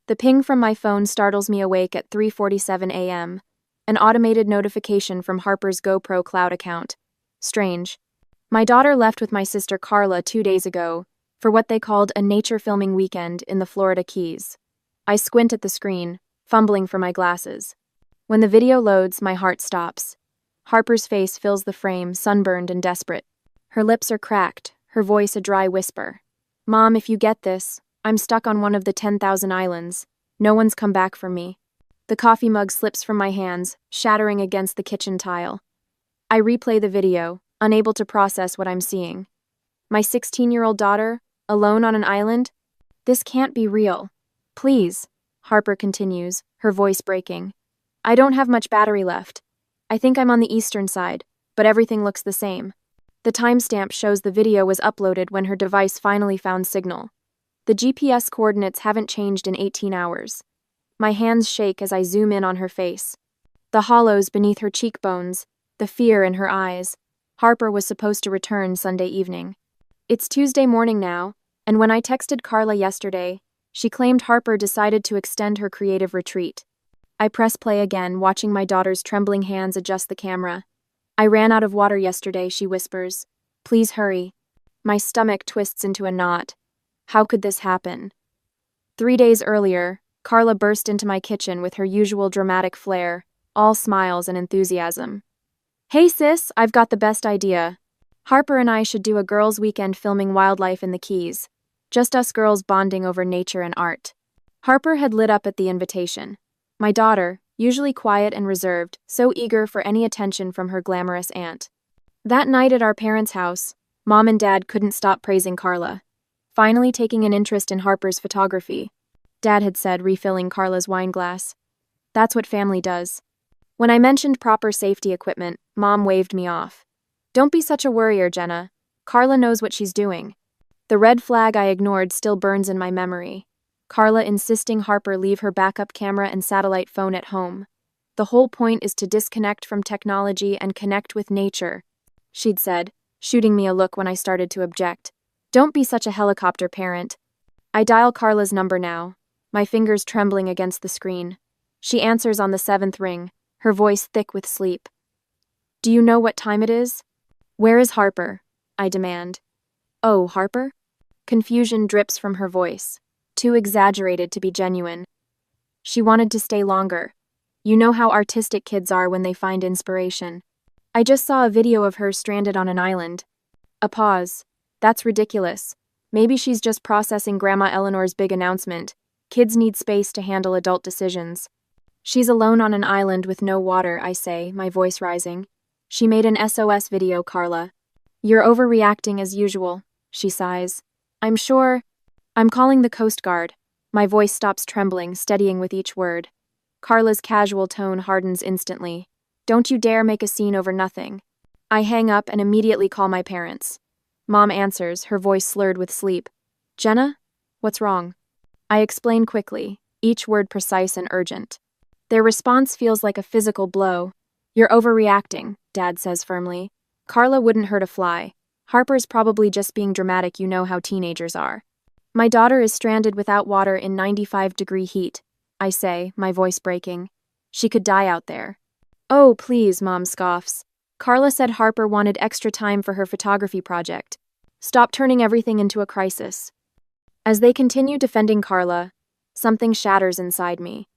The ping from my phone startles me awake at 3:47 a.m. An automated notification from Harper's GoPro Cloud account. Strange. My daughter left with my sister Carla 2 days ago for what they called a nature filming weekend in the Florida Keys. I squint at the screen, fumbling for my glasses. When the video loads, my heart stops. Harper's face fills the frame, sunburned and desperate. Her lips are cracked, her voice a dry whisper. "Mom, if you get this, I'm stuck on one of the 10,000 islands. No one's come back for me." The coffee mug slips from my hands, shattering against the kitchen tile. I replay the video, unable to process what I'm seeing. My 16-year-old daughter, alone on an island? This can't be real. "Please," Harper continues, her voice breaking. "I don't have much battery left. I think I'm on the eastern side, but everything looks the same." The timestamp shows the video was uploaded when her device finally found signal. The GPS coordinates haven't changed in 18 hours. My hands shake as I zoom in on her face. The hollows beneath her cheekbones, the fear in her eyes. Harper was supposed to return Sunday evening. It's Tuesday morning now, and when I texted Carla yesterday, she claimed Harper decided to extend her creative retreat. I press play again, watching my daughter's trembling hands adjust the camera. "I ran out of water yesterday," she whispers. "Please hurry." My stomach twists into a knot. How could this happen? 3 days earlier, Carla burst into my kitchen with her usual dramatic flair, all smiles and enthusiasm. "Hey sis, I've got the best idea. Harper and I should do a girls' weekend filming wildlife in the Keys. Just us girls bonding over nature and art." Harper had lit up at the invitation. My daughter, usually quiet and reserved, so eager for any attention from her glamorous aunt. That night at our parents' house, Mom and Dad couldn't stop praising Carla, finally taking an interest in Harper's photography. Dad had said, refilling Carla's wine glass. "That's what family does." When I mentioned proper safety equipment, Mom waved me off. "Don't be such a worrier, Jenna. Carla knows what she's doing." The red flag I ignored still burns in my memory. Carla insisting Harper leave her backup camera and satellite phone at home. "The whole point is to disconnect from technology and connect with nature," she'd said, shooting me a look when I started to object. "Don't be such a helicopter parent." I dial Carla's number now, my fingers trembling against the screen. She answers on the 7th ring, her voice thick with sleep. "Do you know what time it is?" "Where is Harper?" I demand. "Oh, Harper?" Confusion drips from her voice, too exaggerated to be genuine. "She wanted to stay longer. You know how artistic kids are when they find inspiration. I just saw a video of her stranded on an island." A pause. "That's ridiculous. Maybe she's just processing Grandma Eleanor's big announcement. Kids need space to handle adult decisions." "She's alone on an island with no water," I say, my voice rising. "She made an SOS video, Carla." "You're overreacting as usual," she sighs. "I'm sure." "I'm calling the Coast Guard." My voice stops trembling, steadying with each word. Carla's casual tone hardens instantly. "Don't you dare make a scene over nothing." I hang up and immediately call my parents. Mom answers, her voice slurred with sleep. "Jenna? What's wrong?" I explain quickly, each word precise and urgent. Their response feels like a physical blow. "You're overreacting," Dad says firmly. "Carla wouldn't hurt a fly. Harper's probably just being dramatic, you know how teenagers are." "My daughter is stranded without water in 95-degree heat," I say, my voice breaking. "She could die out there." "Oh, please," Mom scoffs. "Carla said Harper wanted extra time for her photography project. Stop turning everything into a crisis." As they continue defending Carla, something shatters inside me.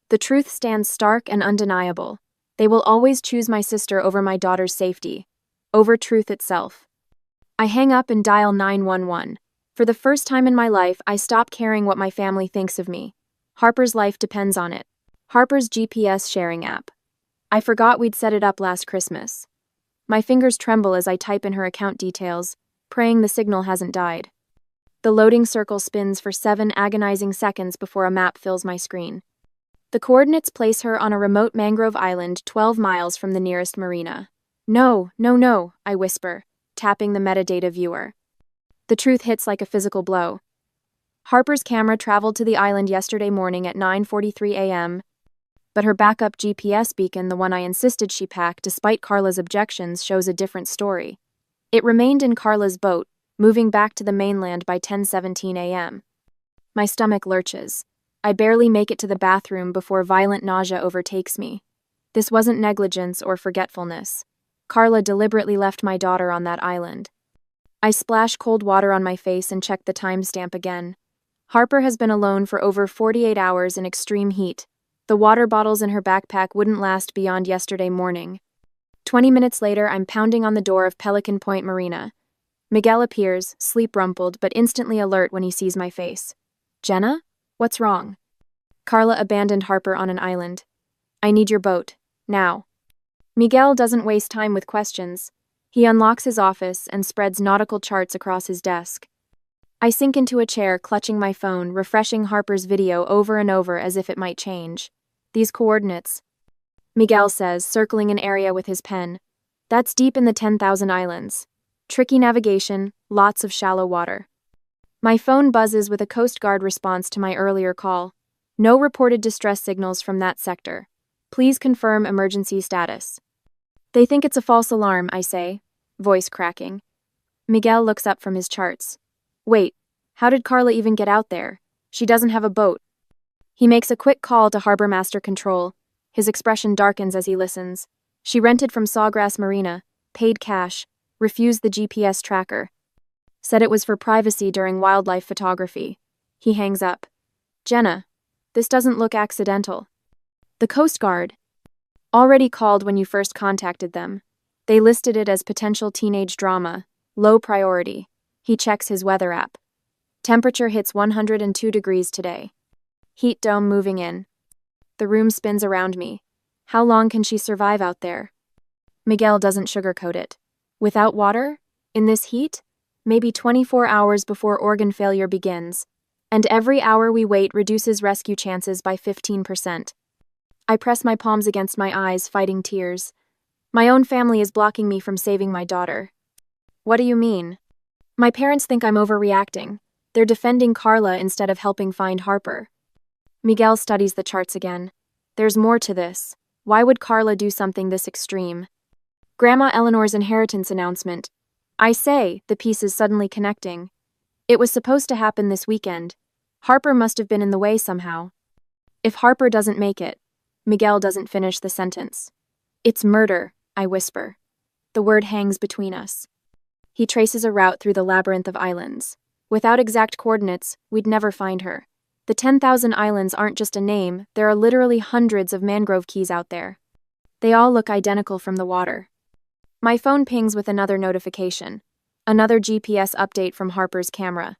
The truth stands stark and undeniable. They will always choose my sister over my daughter's safety, over truth itself. I hang up and dial 911. For the first time in my life, I stop caring what my family thinks of me. Harper's life depends on it. Harper's GPS sharing app. I forgot we'd set it up last Christmas. My fingers tremble as I type in her account details, praying the signal hasn't died. The loading circle spins for 7 agonizing seconds before a map fills my screen. The coordinates place her on a remote mangrove island 12 miles from the nearest marina. "No, no, no," I whisper, tapping the metadata viewer. The truth hits like a physical blow. Harper's camera traveled to the island yesterday morning at 9:43 a.m., but her backup GPS beacon, the one I insisted she pack despite Carla's objections, shows a different story. It remained in Carla's boat, moving back to the mainland by 10:17 a.m. My stomach lurches. I barely make it to the bathroom before violent nausea overtakes me. This wasn't negligence or forgetfulness. Carla deliberately left my daughter on that island. I splash cold water on my face and check the timestamp again. Harper has been alone for over 48 hours in extreme heat. The water bottles in her backpack wouldn't last beyond yesterday morning. 20 minutes later, I'm pounding on the door of Pelican Point Marina. Miguel appears, sleep-rumpled, but instantly alert when he sees my face. Jenna? What's wrong? Carla abandoned Harper on an island. I need your boat. Now. Miguel doesn't waste time with questions. He unlocks his office and spreads nautical charts across his desk. I sink into a chair, clutching my phone, refreshing Harper's video over and over as if it might change. These coordinates, Miguel says, circling an area with his pen. That's deep in the 10,000 islands. Tricky navigation, lots of shallow water. My phone buzzes with a Coast Guard response to my earlier call. No reported distress signals from that sector. Please confirm emergency status. They think it's a false alarm, I say, voice cracking. Miguel looks up from his charts. Wait, how did Carla even get out there? She doesn't have a boat. He makes a quick call to Harbor Master Control. His expression darkens as he listens. She rented from Sawgrass Marina, paid cash, refused the GPS tracker. Said it was for privacy during wildlife photography. He hangs up. Jenna, this doesn't look accidental. The Coast Guard already called when you first contacted them. They listed it as potential teenage drama, low priority. He checks his weather app. Temperature hits 102 degrees today. Heat dome moving in. The room spins around me. How long can she survive out there? Miguel doesn't sugarcoat it. Without water? In this heat? Maybe 24 hours before organ failure begins. And every hour we wait reduces rescue chances by 15%. I press my palms against my eyes, fighting tears. My own family is blocking me from saving my daughter. What do you mean? My parents think I'm overreacting. They're defending Carla instead of helping find Harper. Miguel studies the charts again. There's more to this. Why would Carla do something this extreme? Grandma Eleanor's inheritance announcement. I say, the pieces suddenly connecting. It was supposed to happen this weekend. Harper must have been in the way somehow. If Harper doesn't make it, Miguel doesn't finish the sentence. It's murder, I whisper. The word hangs between us. He traces a route through the labyrinth of islands. Without exact coordinates, we'd never find her. The 10,000 islands aren't just a name, there are literally hundreds of mangrove keys out there. They all look identical from the water. My phone pings with another notification. Another GPS update from Harper's camera.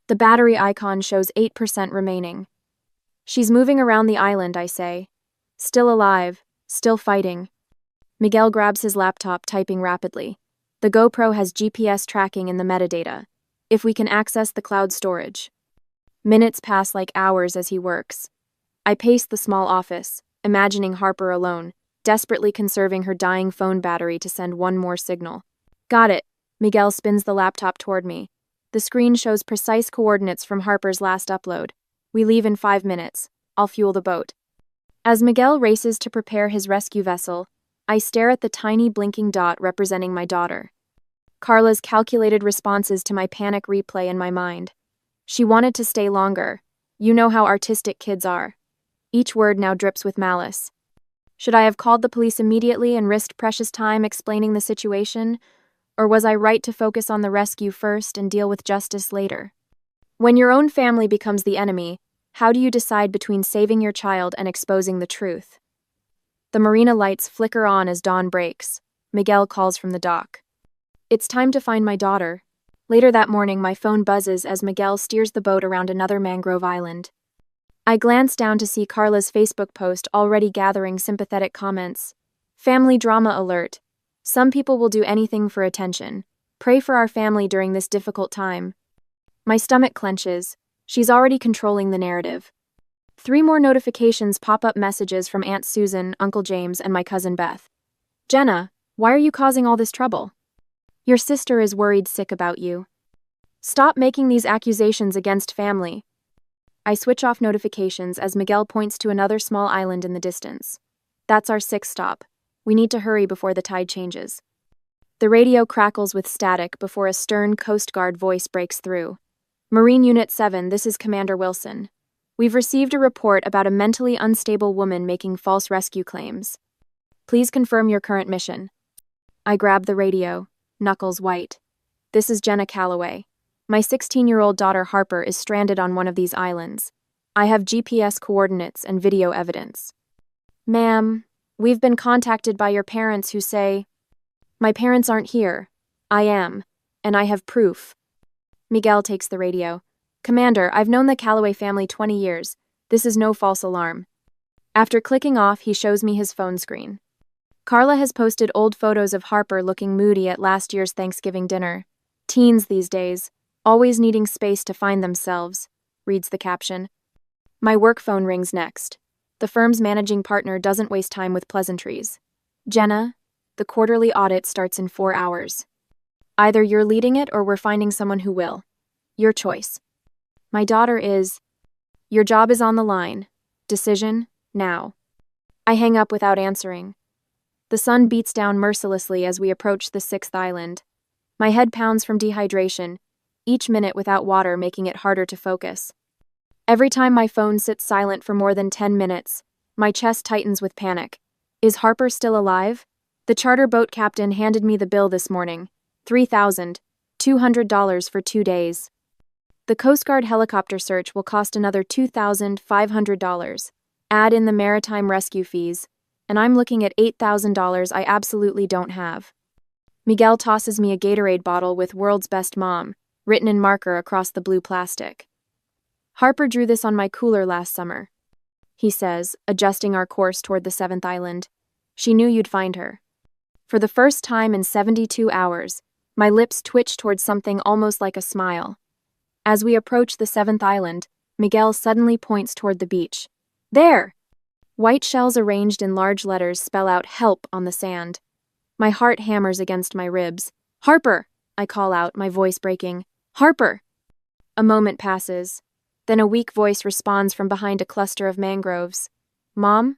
The battery icon shows 8% remaining. She's moving around the island, I say. Still alive, still fighting. Miguel grabs his laptop, typing rapidly. The GoPro has GPS tracking in the metadata. If we can access the cloud storage. Minutes pass like hours as he works. I pace the small office, imagining Harper alone, desperately conserving her dying phone battery to send one more signal. Got it. Miguel spins the laptop toward me. The screen shows precise coordinates from Harper's last upload. We leave in 5 minutes. I'll fuel the boat. As Miguel races to prepare his rescue vessel, I stare at the tiny blinking dot representing my daughter. Carla's calculated responses to my panic replay in my mind. She wanted to stay longer. You know how artistic kids are. Each word now drips with malice. Should I have called the police immediately and risked precious time explaining the situation? Or was I right to focus on the rescue first and deal with justice later? When your own family becomes the enemy, how do you decide between saving your child and exposing the truth? The marina lights flicker on as dawn breaks. Miguel calls from the dock. It's time to find my daughter. Later that morning, my phone buzzes as Miguel steers the boat around another mangrove island. I glance down to see Carla's Facebook post already gathering sympathetic comments. Family drama alert. Some people will do anything for attention. Pray for our family during this difficult time. My stomach clenches. She's already controlling the narrative. 3 more notifications pop up, messages from Aunt Susan, Uncle James, and my cousin Beth. Jenna, why are you causing all this trouble? Your sister is worried sick about you. Stop making these accusations against family. I switch off notifications as Miguel points to another small island in the distance. That's our 6th stop. We need to hurry before the tide changes. The radio crackles with static before a stern Coast Guard voice breaks through. Marine Unit 7, this is Commander Wilson. We've received a report about a mentally unstable woman making false rescue claims. Please confirm your current mission. I grab the radio, knuckles white. This is Jenna Calloway. My 16-year-old daughter Harper is stranded on one of these islands. I have GPS coordinates and video evidence. Ma'am, we've been contacted by your parents who say, my parents aren't here. I am, and I have proof. Miguel takes the radio. Commander, I've known the Calloway family 20 years. This is no false alarm. After clicking off, he shows me his phone screen. Carla has posted old photos of Harper looking moody at last year's Thanksgiving dinner. Teens these days, always needing space to find themselves, reads the caption. My work phone rings next. The firm's managing partner doesn't waste time with pleasantries. Jenna, the quarterly audit starts in 4 hours. Either you're leading it or we're finding someone who will. Your choice. My daughter is... Your job is on the line. Decision, now. I hang up without answering. The sun beats down mercilessly as we approach the 6th island. My head pounds from dehydration, each minute without water making it harder to focus. Every time my phone sits silent for more than 10 minutes, my chest tightens with panic. Is Harper still alive? The charter boat captain handed me the bill this morning. $3,200 for 2 days. The Coast Guard helicopter search will cost another $2,500. Add in the maritime rescue fees, and I'm looking at $8,000 I absolutely don't have. Miguel tosses me a Gatorade bottle with "World's Best Mom" written in marker across the blue plastic. Harper drew this on my cooler last summer, he says, adjusting our course toward the 7th island. She knew you'd find her. For the first time in 72 hours, my lips twitch towards something almost like a smile. As we approach the 7th island, Miguel suddenly points toward the beach. There! White shells arranged in large letters spell out "help" on the sand. My heart hammers against my ribs. Harper! I call out, my voice breaking. Harper! A moment passes. Then a weak voice responds from behind a cluster of mangroves. Mom?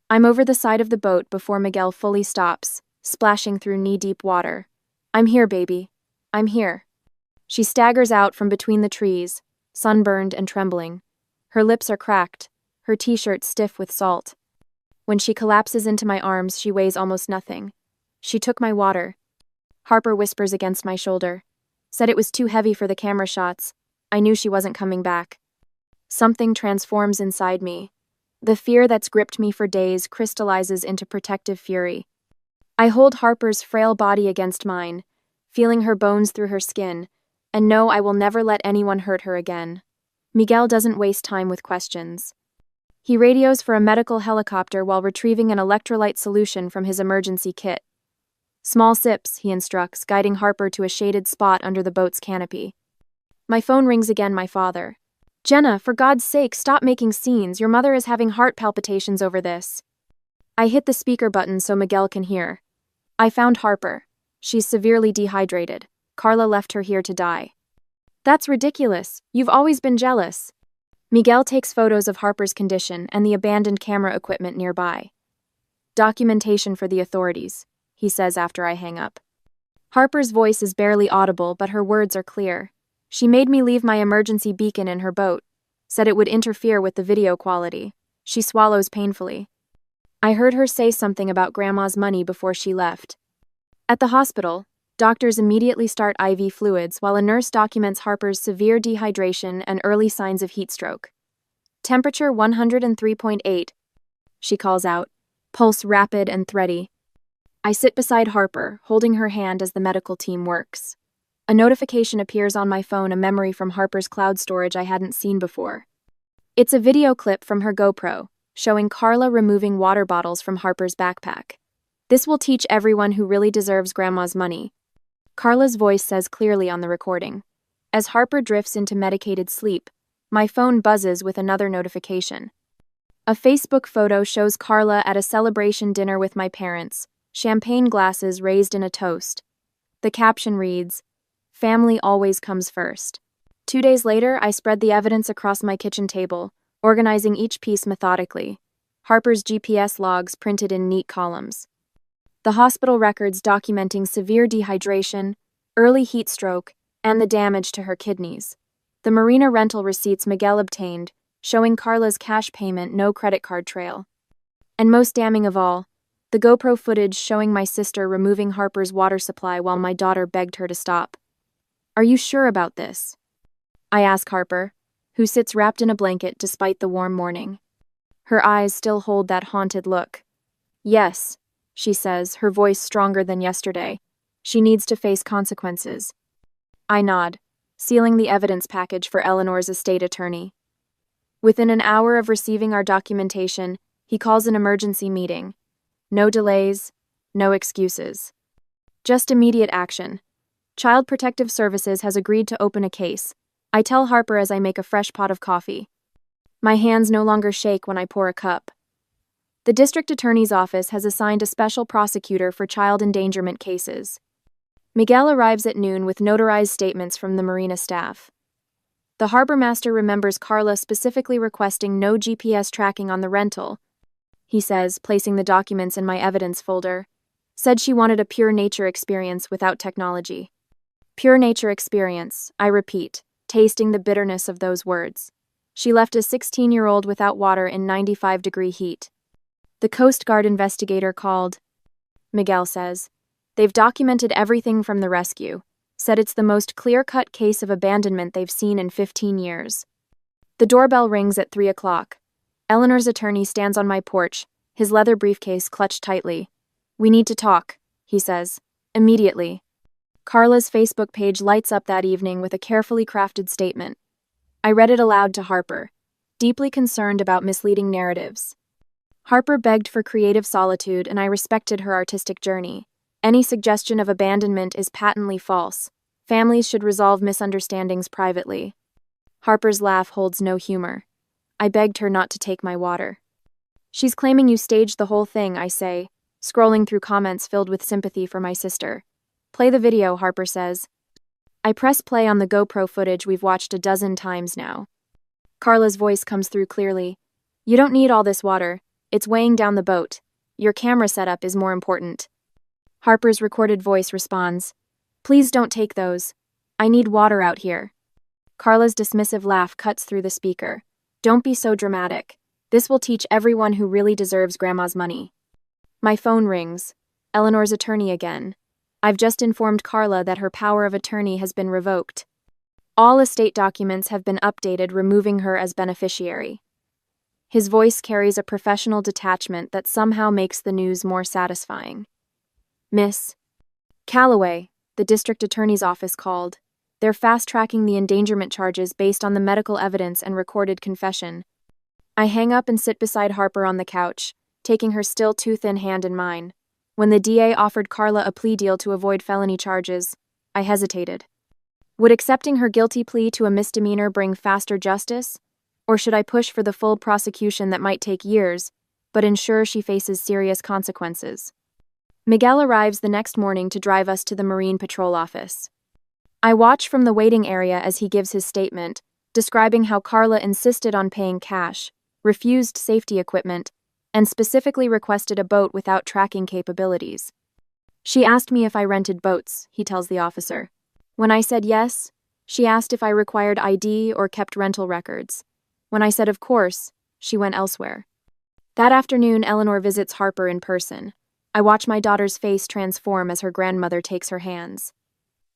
I'm over the side of the boat before Miguel fully stops, splashing through knee-deep water. I'm here, baby. I'm here. She staggers out from between the trees, sunburned and trembling. Her lips are cracked, her t-shirt stiff with salt. When she collapses into my arms, she weighs almost nothing. She took my water. Harper whispers against my shoulder. Said it was too heavy for the camera shots. I knew she wasn't coming back. Something transforms inside me. The fear that's gripped me for days crystallizes into protective fury. I hold Harper's frail body against mine, feeling her bones through her skin, and know I will never let anyone hurt her again. Miguel doesn't waste time with questions. He radios for a medical helicopter while retrieving an electrolyte solution from his emergency kit. Small sips, he instructs, guiding Harper to a shaded spot under the boat's canopy. My phone rings again, my father. Jenna, for God's sake, stop making scenes. Your mother is having heart palpitations over this. I hit the speaker button so Miguel can hear. I found Harper. She's severely dehydrated. Carla left her here to die. That's ridiculous. You've always been jealous. Miguel takes photos of Harper's condition and the abandoned camera equipment nearby. Documentation for the authorities, he says after I hang up. Harper's voice is barely audible, but her words are clear. She made me leave my emergency beacon in her boat, said it would interfere with the video quality. She swallows painfully. I heard her say something about Grandma's money before she left. At the hospital, doctors immediately start IV fluids while a nurse documents Harper's severe dehydration and early signs of heat stroke. Temperature 103.8, she calls out, pulse rapid and thready. I sit beside Harper, holding her hand as the medical team works. A notification appears on my phone, a memory from Harper's cloud storage I hadn't seen before. It's a video clip from her GoPro, showing Carla removing water bottles from Harper's backpack. This will teach everyone who really deserves Grandma's money. Carla's voice says clearly on the recording. As Harper drifts into medicated sleep, my phone buzzes with another notification. A Facebook photo shows Carla at a celebration dinner with my parents, champagne glasses raised in a toast. The caption reads, "Family always comes first." 2 days later, I spread the evidence across my kitchen table, organizing each piece methodically. Harper's GPS logs printed in neat columns. The hospital records documenting severe dehydration, early heat stroke, and the damage to her kidneys. The marina rental receipts Miguel obtained, showing Carla's cash payment, no credit card trail. And most damning of all, the GoPro footage showing my sister removing Harper's water supply while my daughter begged her to stop. "Are you sure about this?" I ask Harper, who sits wrapped in a blanket despite the warm morning. Her eyes still hold that haunted look. "Yes," she says, her voice stronger than yesterday. "She needs to face consequences." I nod, sealing the evidence package for Eleanor's estate attorney. Within an hour of receiving our documentation, he calls an emergency meeting. No delays, no excuses. Just immediate action. Child Protective Services has agreed to open a case. I tell Harper as I make a fresh pot of coffee. My hands no longer shake when I pour a cup. The district attorney's office has assigned a special prosecutor for child endangerment cases. Miguel arrives at noon with notarized statements from the marina staff. The harbor master remembers Carla specifically requesting no GPS tracking on the rental. He says, placing the documents in my evidence folder, said she wanted a pure nature experience without technology. Pure nature experience, I repeat, tasting the bitterness of those words. She left a 16-year-old without water in 95-degree heat. The Coast Guard investigator called. Miguel says, they've documented everything from the rescue, said it's the most clear-cut case of abandonment they've seen in 15 years. The doorbell rings at 3 o'clock. Eleanor's attorney stands on my porch, his leather briefcase clutched tightly. "We need to talk," he says. "Immediately." Carla's Facebook page lights up that evening with a carefully crafted statement. I read it aloud to Harper, deeply concerned about misleading narratives. Harper begged for creative solitude, and I respected her artistic journey. Any suggestion of abandonment is patently false. Families should resolve misunderstandings privately. Harper's laugh holds no humor. I begged her not to take my water. "She's claiming you staged the whole thing," I say, scrolling through comments filled with sympathy for my sister. "Play the video," Harper says. I press play on the GoPro footage we've watched a dozen times now. Carla's voice comes through clearly. "You don't need all this water. It's weighing down the boat. Your camera setup is more important." Harper's recorded voice responds, "Please don't take those. I need water out here." Carla's dismissive laugh cuts through the speaker. "Don't be so dramatic. This will teach everyone who really deserves Grandma's money." My phone rings. Eleanor's attorney again. I've just informed Carla that her power of attorney has been revoked. All estate documents have been updated, removing her as beneficiary. His voice carries a professional detachment that somehow makes the news more satisfying. "Miss Calloway," the district attorney's office called. They're fast-tracking the endangerment charges based on the medical evidence and recorded confession. I hang up and sit beside Harper on the couch, taking her still too thin hand in mine. When the DA offered Carla a plea deal to avoid felony charges, I hesitated. Would accepting her guilty plea to a misdemeanor bring faster justice? Or should I push for the full prosecution that might take years, but ensure she faces serious consequences? Miguel arrives the next morning to drive us to the Marine Patrol office. I watch from the waiting area as he gives his statement, describing how Carla insisted on paying cash, refused safety equipment, and specifically requested a boat without tracking capabilities. "She asked me if I rented boats," he tells the officer. "When I said yes, she asked if I required ID or kept rental records. When I said of course, she went elsewhere." That afternoon, Eleanor visits Harper in person. I watch my daughter's face transform as her grandmother takes her hands.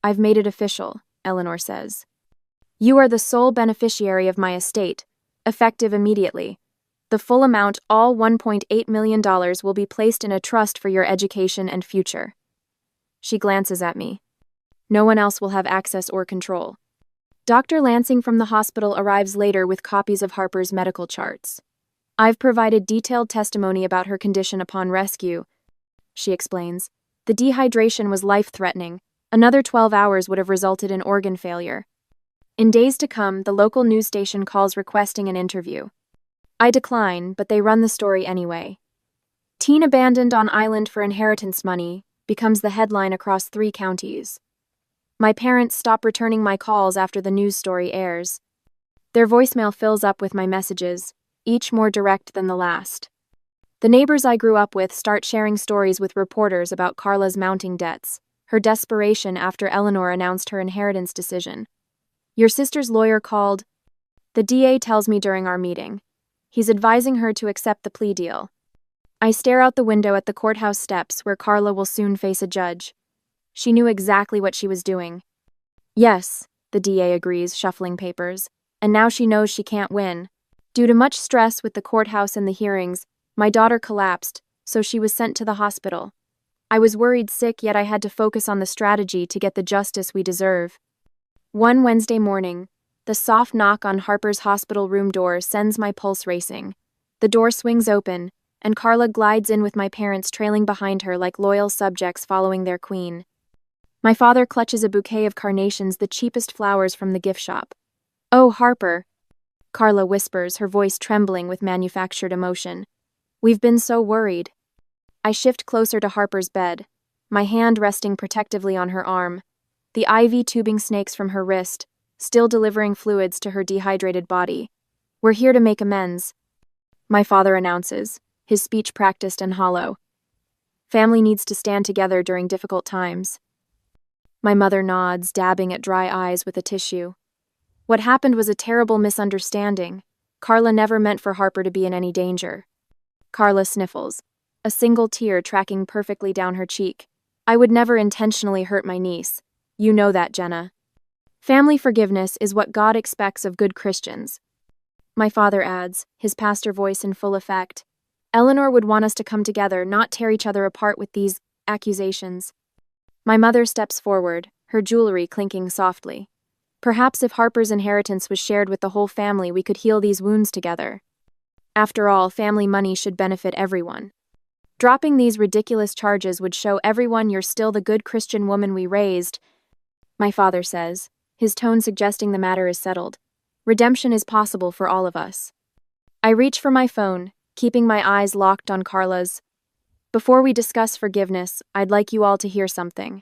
"I've made it official," Eleanor says. "You are the sole beneficiary of my estate, effective immediately. The full amount, all $1.8 million, will be placed in a trust for your education and future." She glances at me. "No one else will have access or control." Dr. Lansing from the hospital arrives later with copies of Harper's medical charts. "I've provided detailed testimony about her condition upon rescue," she explains. "The dehydration was life-threatening. Another 12 hours would have resulted in organ failure." In days to come, the local news station calls requesting an interview. I decline, but they run the story anyway. "Teen abandoned on island for inheritance money" becomes the headline across 3 counties. My parents stop returning my calls after the news story airs. Their voicemail fills up with my messages, each more direct than the last. The neighbors I grew up with start sharing stories with reporters about Carla's mounting debts, her desperation after Eleanor announced her inheritance decision. "Your sister's lawyer called." The DA tells me during our meeting. He's advising her to accept the plea deal. I stare out the window at the courthouse steps where Carla will soon face a judge. She knew exactly what she was doing. Yes, the DA agrees, shuffling papers, and now she knows she can't win. Due to much stress with the courthouse and the hearings, my daughter collapsed, so she was sent to the hospital. I was worried sick, yet I had to focus on the strategy to get the justice we deserve. One Wednesday morning, the soft knock on Harper's hospital room door sends my pulse racing. The door swings open, and Carla glides in with my parents trailing behind her like loyal subjects following their queen. My father clutches a bouquet of carnations, the cheapest flowers from the gift shop. "Oh, Harper," Carla whispers, her voice trembling with manufactured emotion. "We've been so worried." I shift closer to Harper's bed, my hand resting protectively on her arm, the IV tubing snakes from her wrist, still delivering fluids to her dehydrated body. "We're here to make amends," my father announces, his speech practiced and hollow. "Family needs to stand together during difficult times." My mother nods, dabbing at dry eyes with a tissue. What happened was a terrible misunderstanding. Carla never meant for Harper to be in any danger. Carla sniffles, a single tear tracking perfectly down her cheek. "I would never intentionally hurt my niece. You know that, Jenna. Family forgiveness is what God expects of good Christians." My father adds, his pastor voice in full effect. "Eleanor would want us to come together, not tear each other apart with these accusations." My mother steps forward, her jewelry clinking softly. "Perhaps if Harper's inheritance was shared with the whole family, we could heal these wounds together. After all, family money should benefit everyone. Dropping these ridiculous charges would show everyone you're still the good Christian woman we raised," my father says, his tone suggesting the matter is settled. "Redemption is possible for all of us." I reach for my phone, keeping my eyes locked on Carla's. "Before we discuss forgiveness, I'd like you all to hear something."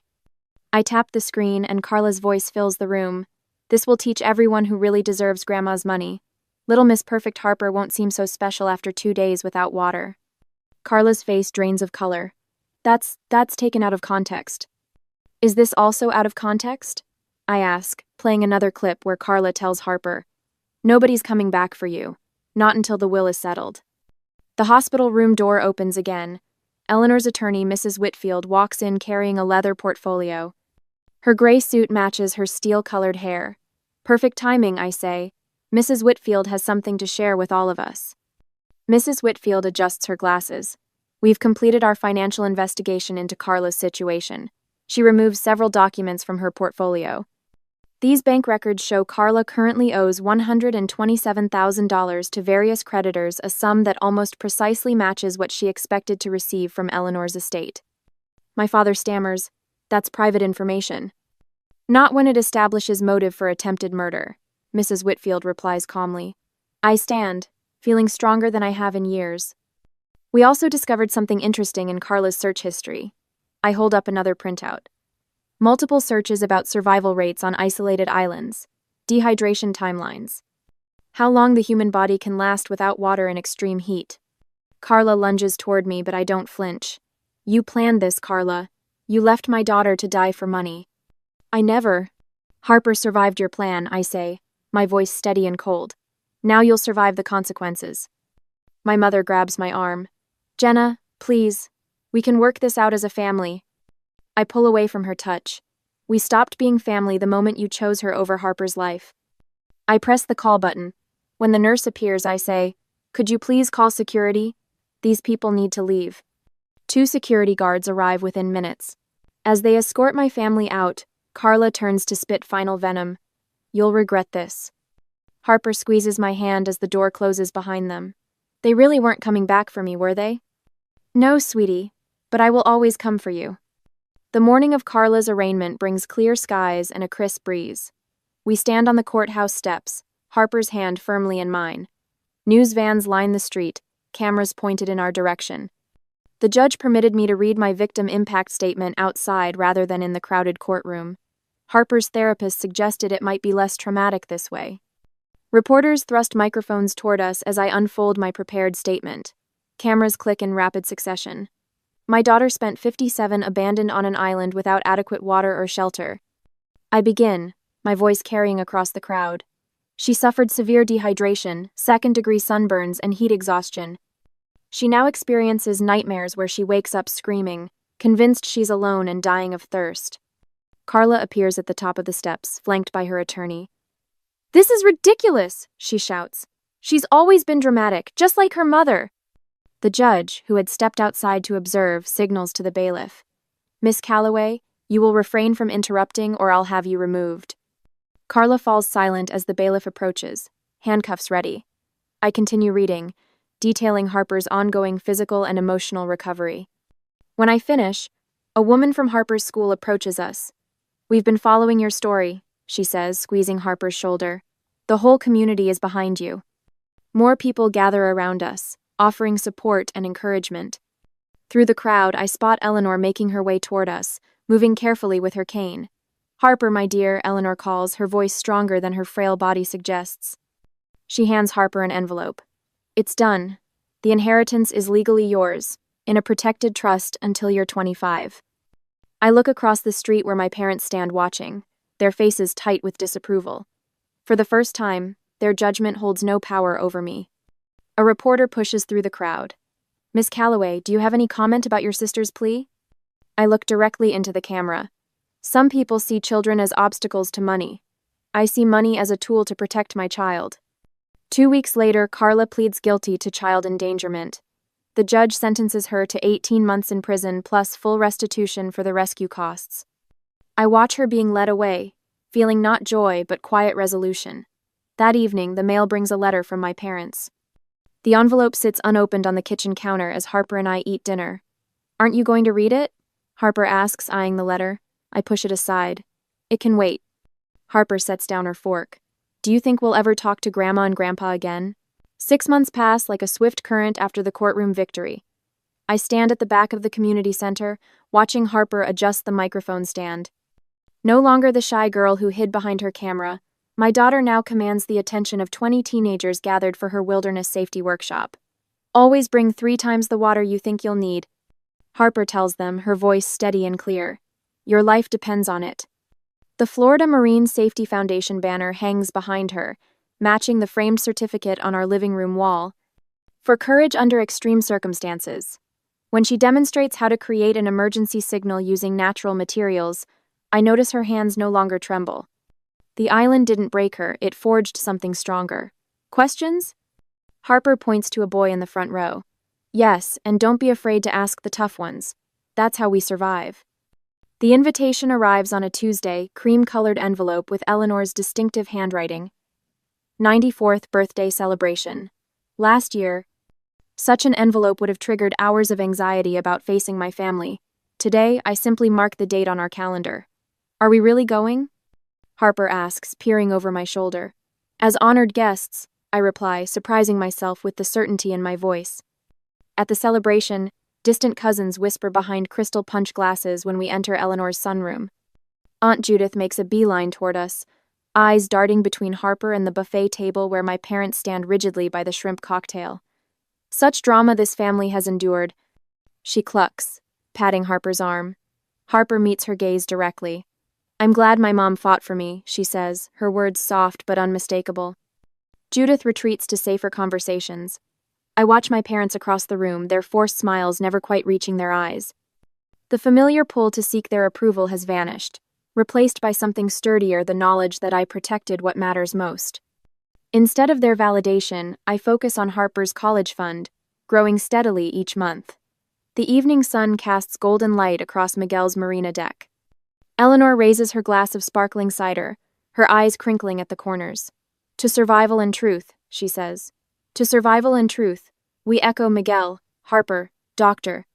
I tap the screen and Carla's voice fills the room. "This will teach everyone who really deserves Grandma's money. Little Miss Perfect Harper won't seem so special after 2 days without water." Carla's face drains of color. That's taken out of context." "Is this also out of context?" I ask, playing another clip where Carla tells Harper, "Nobody's coming back for you. Not until the will is settled." The hospital room door opens again. Eleanor's attorney, Mrs. Whitfield, walks in carrying a leather portfolio. Her gray suit matches her steel-colored hair. "Perfect timing," I say. "Mrs. Whitfield has something to share with all of us." Mrs. Whitfield adjusts her glasses. "We've completed our financial investigation into Carla's situation." She removes several documents from her portfolio. "These bank records show Carla currently owes $127,000 to various creditors, a sum that almost precisely matches what she expected to receive from Eleanor's estate." My father stammers, "That's private information." "Not when it establishes motive for attempted murder," Mrs. Whitfield replies calmly. I stand, feeling stronger than I have in years. "We also discovered something interesting in Carla's search history." I hold up another printout. Multiple searches about survival rates on isolated islands, dehydration timelines, how long the human body can last without water in extreme heat. Carla lunges toward me, but I don't flinch. "You planned this, Carla. You left my daughter to die for money." "I never." "Harper survived your plan," I say, my voice steady and cold. "Now you'll survive the consequences." My mother grabs my arm. "Jenna, please. We can work this out as a family." I pull away from her touch. "We stopped being family the moment you chose her over Harper's life." I press the call button. When the nurse appears, I say, "Could you please call security? These people need to leave." 2 security guards arrive within minutes. As they escort my family out, Carla turns to spit final venom. "You'll regret this." Harper squeezes my hand as the door closes behind them. "They really weren't coming back for me, were they?" "No, sweetie, but I will always come for you." The morning of Carla's arraignment brings clear skies and a crisp breeze. We stand on the courthouse steps, Harper's hand firmly in mine. News vans line the street, cameras pointed in our direction. The judge permitted me to read my victim impact statement outside rather than in the crowded courtroom. Harper's therapist suggested it might be less traumatic this way. Reporters thrust microphones toward us as I unfold my prepared statement. Cameras click in rapid succession. My daughter spent 57 abandoned on an island without adequate water or shelter. I begin, my voice carrying across the crowd. She suffered severe dehydration, second-degree sunburns, and heat exhaustion. She now experiences nightmares where she wakes up screaming, convinced she's alone and dying of thirst. Carla appears at the top of the steps, flanked by her attorney. "This is ridiculous," she shouts. "She's always been dramatic, just like her mother." The judge, who had stepped outside to observe, signals to the bailiff. "Miss Calloway, you will refrain from interrupting or I'll have you removed." Carla falls silent as the bailiff approaches, handcuffs ready. I continue reading, detailing Harper's ongoing physical and emotional recovery. When I finish, a woman from Harper's school approaches us. "We've been following your story," she says, squeezing Harper's shoulder. "The whole community is behind you." More people gather around us, offering support and encouragement. Through the crowd, I spot Eleanor making her way toward us, moving carefully with her cane. "Harper, my dear," Eleanor calls, her voice stronger than her frail body suggests. She hands Harper an envelope. "It's done. The inheritance is legally yours, in a protected trust until you're 25. I look across the street where my parents stand watching, their faces tight with disapproval. For the first time, their judgment holds no power over me. A reporter pushes through the crowd. "Miss Calloway, do you have any comment about your sister's plea?" I look directly into the camera. "Some people see children as obstacles to money. I see money as a tool to protect my child." 2 weeks later, Carla pleads guilty to child endangerment. The judge sentences her to 18 months in prison plus full restitution for the rescue costs. I watch her being led away, feeling not joy but quiet resolution. That evening, the mail brings a letter from my parents. The envelope sits unopened on the kitchen counter as Harper and I eat dinner. "Aren't you going to read it?" Harper asks, eyeing the letter. I push it aside. "It can wait." Harper sets down her fork. "Do you think we'll ever talk to Grandma and Grandpa again?" 6 months pass like a swift current after the courtroom victory. I stand at the back of the community center, watching Harper adjust the microphone stand. No longer the shy girl who hid behind her camera, my daughter now commands the attention of 20 teenagers gathered for her wilderness safety workshop. "Always bring 3 times the water you think you'll need," Harper tells them, her voice steady and clear. "Your life depends on it." The Florida Marine Safety Foundation banner hangs behind her, matching the framed certificate on our living room wall. For courage under extreme circumstances. When she demonstrates how to create an emergency signal using natural materials, I notice her hands no longer tremble. The island didn't break her, it forged something stronger. Questions? Harper points to a boy in the front row. "Yes, and don't be afraid to ask the tough ones. That's how we survive." The invitation arrives on a Tuesday, cream-colored envelope with Eleanor's distinctive handwriting. 94th birthday celebration. Last year, such an envelope would have triggered hours of anxiety about facing my family. Today, I simply mark the date on our calendar. "Are we really going?" Harper asks, peering over my shoulder. "As honored guests," I reply, surprising myself with the certainty in my voice. At the celebration, distant cousins whisper behind crystal punch glasses when we enter Eleanor's sunroom. Aunt Judith makes a beeline toward us, eyes darting between Harper and the buffet table where my parents stand rigidly by the shrimp cocktail. "Such drama this family has endured." She clucks, patting Harper's arm. Harper meets her gaze directly. "I'm glad my mom fought for me," she says, her words soft but unmistakable. Judith retreats to safer conversations. I watch my parents across the room, their forced smiles never quite reaching their eyes. The familiar pull to seek their approval has vanished, replaced by something sturdier, the knowledge that I protected what matters most. Instead of their validation, I focus on Harper's college fund, growing steadily each month. The evening sun casts golden light across Miguel's marina deck. Eleanor raises her glass of sparkling cider, her eyes crinkling at the corners. "To survival and truth," she says. "To survival and truth," we echo Miguel, Harper, Dr.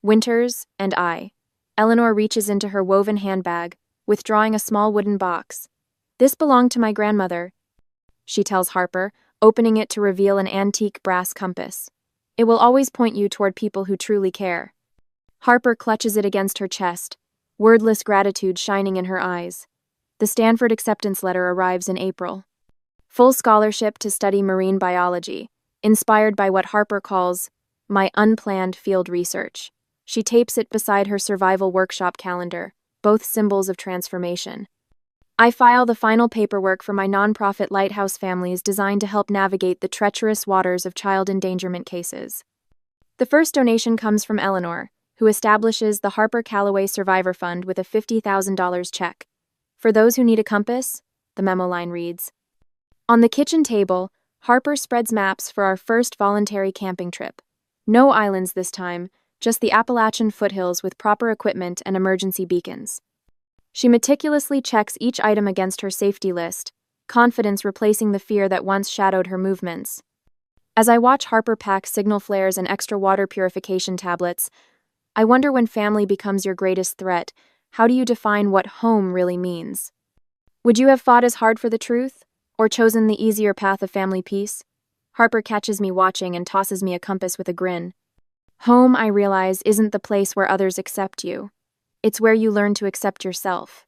Winters, and I. Eleanor reaches into her woven handbag, withdrawing a small wooden box. "This belonged to my grandmother," she tells Harper, opening it to reveal an antique brass compass. "It will always point you toward people who truly care." Harper clutches it against her chest, wordless gratitude shining in her eyes. The Stanford acceptance letter arrives in April. Full scholarship to study marine biology, inspired by what Harper calls my unplanned field research. She tapes it beside her survival workshop calendar, both symbols of transformation. I file the final paperwork for my nonprofit Lighthouse Families designed to help navigate the treacherous waters of child endangerment cases. The first donation comes from Eleanor, who establishes the Harper Callaway Survivor Fund with a $50,000 check. For those who need a compass, the memo line reads. On the kitchen table, Harper spreads maps for our first voluntary camping trip. No islands this time, just the Appalachian foothills with proper equipment and emergency beacons. She meticulously checks each item against her safety list, confidence replacing the fear that once shadowed her movements. As I watch Harper pack signal flares and extra water purification tablets, I wonder, when family becomes your greatest threat, how do you define what home really means? Would you have fought as hard for the truth, or chosen the easier path of family peace? Harper catches me watching and tosses me a compass with a grin. Home, I realize, isn't the place where others accept you. It's where you learn to accept yourself.